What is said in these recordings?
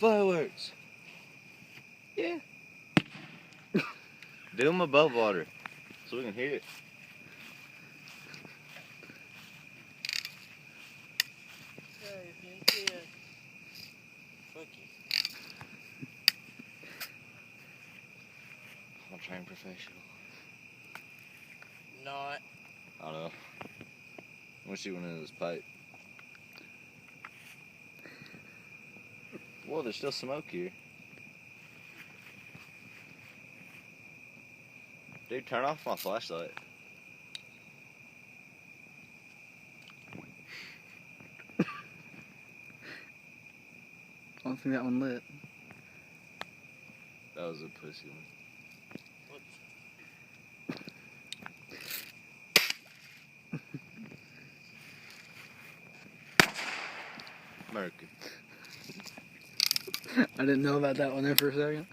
Fireworks. Yeah. Do them above water so we can hear it. Fuck you. I'm a trained professional. Not. I don't know. I'm gonna shoot one into this pipe. Whoa, there's still smoke here. Dude, turn off my flashlight. I don't think that one lit. That was a pussy one. America. I didn't know about that one there for a second.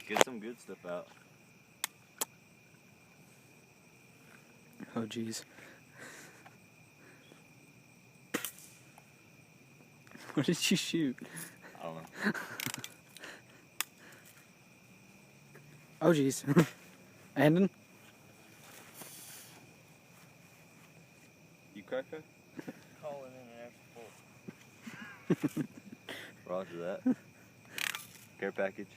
Get some good stuff out. Oh, jeez. What did you shoot? I don't know. Oh, jeez. Andon? You cracker? Calling in an extra full. Roger that. Care package.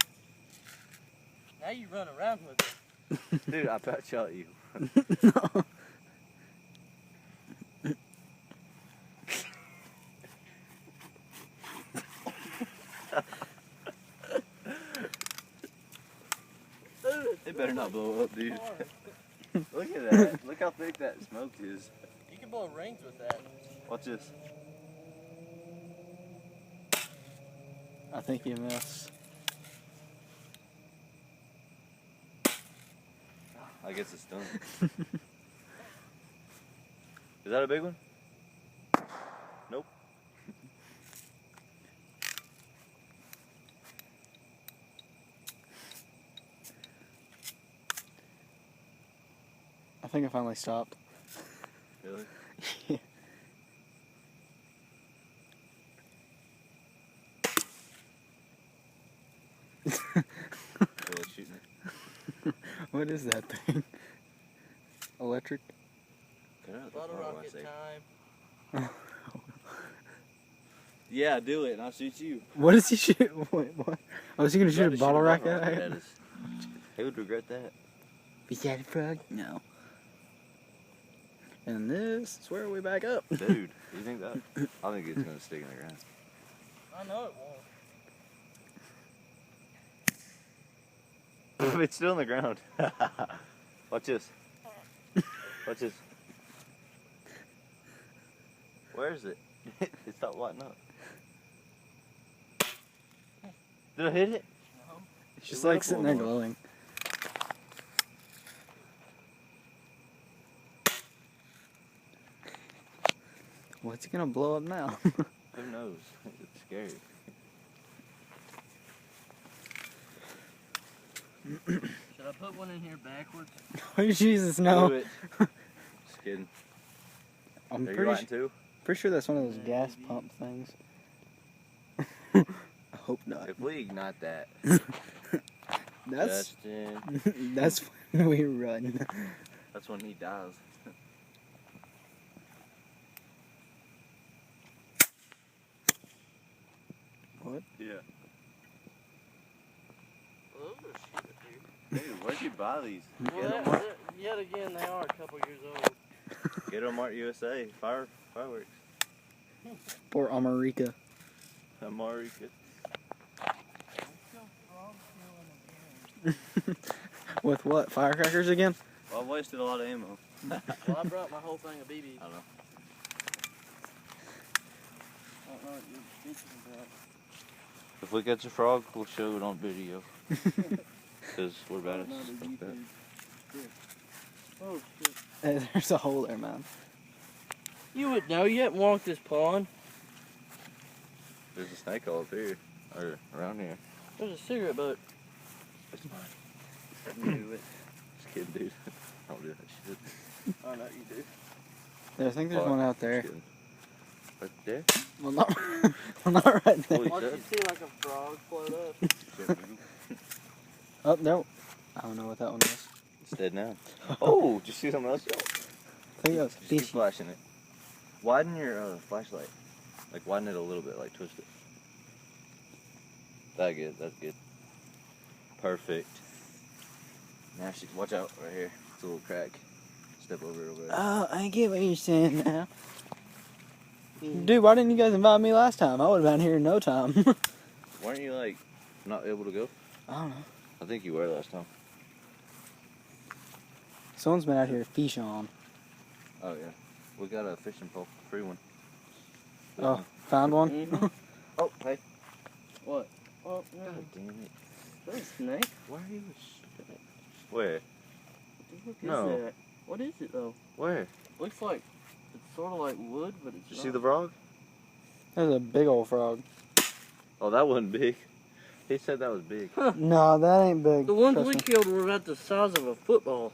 Now you run around with it. Dude, I pat shot you. No. It better not blow up, dude. Look at that. Look how thick that smoke is. You can blow rings with that. Watch this. I think you missed. I guess it's done. Is that a big one? Nope. I think I finally stopped. Really? Yeah. Really shooting it. What is that thing? Electric? Bottle rocket time. Yeah, do it, and I'll shoot you. What is he shoot? Wait, what? Oh, is he gonna shoot a bottle rocket at at it? us. He would regret that. Is that a frog? No. And this is where we back up. Dude, you think that? I think it's gonna stick in the ground. I know it won't. It's still in the ground. Watch this. Watch this. Where is it? It stopped lighting up. Did I hit it? No. It's just like sitting there glowing. What's he gonna blow up now? Who knows? It's scary. Should I put one in here backwards? Oh, Jesus, Do no. it. Just kidding. I'm Are you pretty, lighting too? pretty sure that's one of those gas pump things. I hope not. If we ignite that, That's Justin, that's when we run. that's when he dies. What? Yeah. Well, those are shit, Dude, where'd you buy these? dude. Get Well, them yet again, they are a couple years old. Get them Art USA. Fireworks. Poor America. America. With what? Firecrackers again? Well, I wasted a lot of ammo. Well, I brought my whole thing of BBs. I don't know. I don't know what your bitches about. If we catch a frog, we'll show it on video. Because we're bad at stuff like that. Oh shit. Hey, there's a hole there, man. You would know. You haven't walked this pond. There's a snake all up here. Or around here. There's a cigarette butt. It's mine. Do it. Just kidding, dude. I don't do that shit. Oh, no, you do. Yeah, I think there's Fuck, one out just there. kidding. Right there? Well, not, well, not right there. Holy Watch you shit. see like a frog float up. Shit, dude. Oh, there. I don't know what that one is. It's dead now. Oh, did you see something else? I think that was Just keep fishy. flashing it. Widen your flashlight. Like widen it a little bit, like twist it. That good, that's good. Perfect. Now watch out right here. It's a little crack. Step over it over there. Oh, I get what you're saying now. Dude, why didn't you guys invite me last time? I would have been here in no time. Weren't you like not able to go? I don't know. I think you were last time. Someone's been out here fishing on. Oh yeah. We got a fishing pole, free one. Oh, found one? Mhm. Oh, hey. What? Oh, no. God damn it. Is that a snake? Why are you a snake? Where? What No. is that? What is it, though? Where? Looks like it's sort of like wood, but it's Did you not. see the frog? There's a big old frog. Oh, that wasn't big. He said that was big. No, that ain't big. The ones trust we me. killed were about the size of a football.